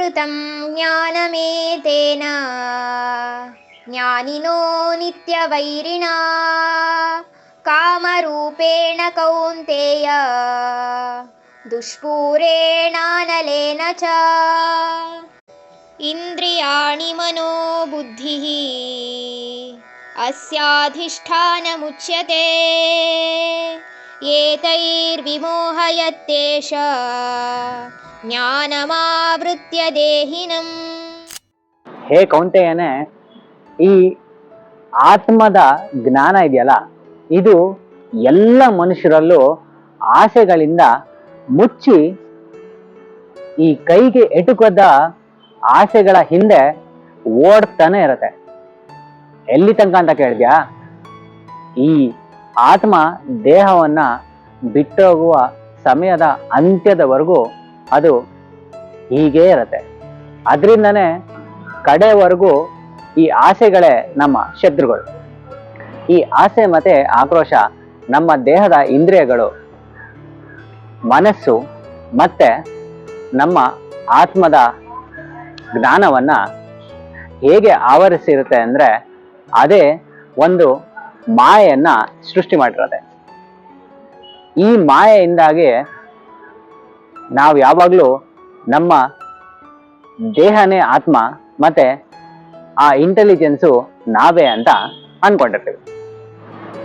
ಧೃತಂ ಜ್ಞಾನಮೇತೇನ ಜ್ಞಾನಿನೋ ನಿತ್ಯವೈರಿಣ ಕಾಮರೂಪೇಣ ಕೌಂತೆಯ ದುಷ್ಪೂರೇಣಾನಲೇನ ಚ ಇಂದ್ರಿಯಾಣಿ ಮನೋ ಬುದ್ಧಿಃ ಅಸ್ಯಾಧಿಷ್ಠಾನಮುಚ್ಯತೆ ಏತೈರ್ವಿಮೋಹಯತ್ತೇಷ ಜ್ಞಾನಮಾವೃತ್ಯ ದೇಹಿನಂ. ಹೇ ಕೌಂತೆಯನೇ, ಈ ಆತ್ಮದ ಜ್ಞಾನ ಇದೆಯಲ್ಲ, ಇದು ಎಲ್ಲ ಮನುಷ್ಯರಲ್ಲೂ ಆಸೆಗಳಿಂದ ಮುಚ್ಚಿ ಈ ಕೈಗೆ ಎಟುಕದ ಆಸೆಗಳ ಹಿಂದೆ ಓಡ್ತಾನೆ ಇರತ್ತೆ. ಎಲ್ಲಿ ತನಕ ಅಂತ ಕೇಳಿದ್ಯಾ? ಈ ಆತ್ಮ ದೇಹವನ್ನ ಬಿಟ್ಟೋಗುವ ಸಮಯದ ಅಂತ್ಯದವರೆಗೂ ಅದು ಹೀಗೇ ಇರತ್ತೆ. ಅದರಿಂದನೇ ಕಡೆವರೆಗೂ ಈ ಆಸೆಗಳೇ ನಮ್ಮ ಶತ್ರುಗಳು. ಈ ಆಸೆ ಮತ್ತೆ ಆಕ್ರೋಶ ನಮ್ಮ ದೇಹದ ಇಂದ್ರಿಯಗಳು, ಮನಸ್ಸು ಮತ್ತೆ ನಮ್ಮ ಆತ್ಮದ ಜ್ಞಾನವನ್ನ ಹೇಗೆ ಆವರಿಸಿರುತ್ತೆ ಅಂದ್ರೆ, ಅದೇ ಒಂದು ಮಾಯೆಯನ್ನ ಸೃಷ್ಟಿ ಮಾಡಿರುತ್ತೆ. ಈ ಮಾಯೆಯಿಂದಾಗಿ ನಾವು ಯಾವಾಗಲೂ ನಮ್ಮ ದೇಹನೇ ಆತ್ಮ ಮತ್ತೆ ಆ ಇಂಟೆಲಿಜೆನ್ಸು ನಾವೇ ಅಂತ ಅನ್ಕೊಂಡಿರ್ತೀವಿ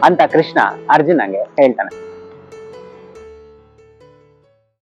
ಅಂತ ಕೃಷ್ಣ ಅರ್ಜುನಂಗೆ ಹೇಳ್ತಾನೆ.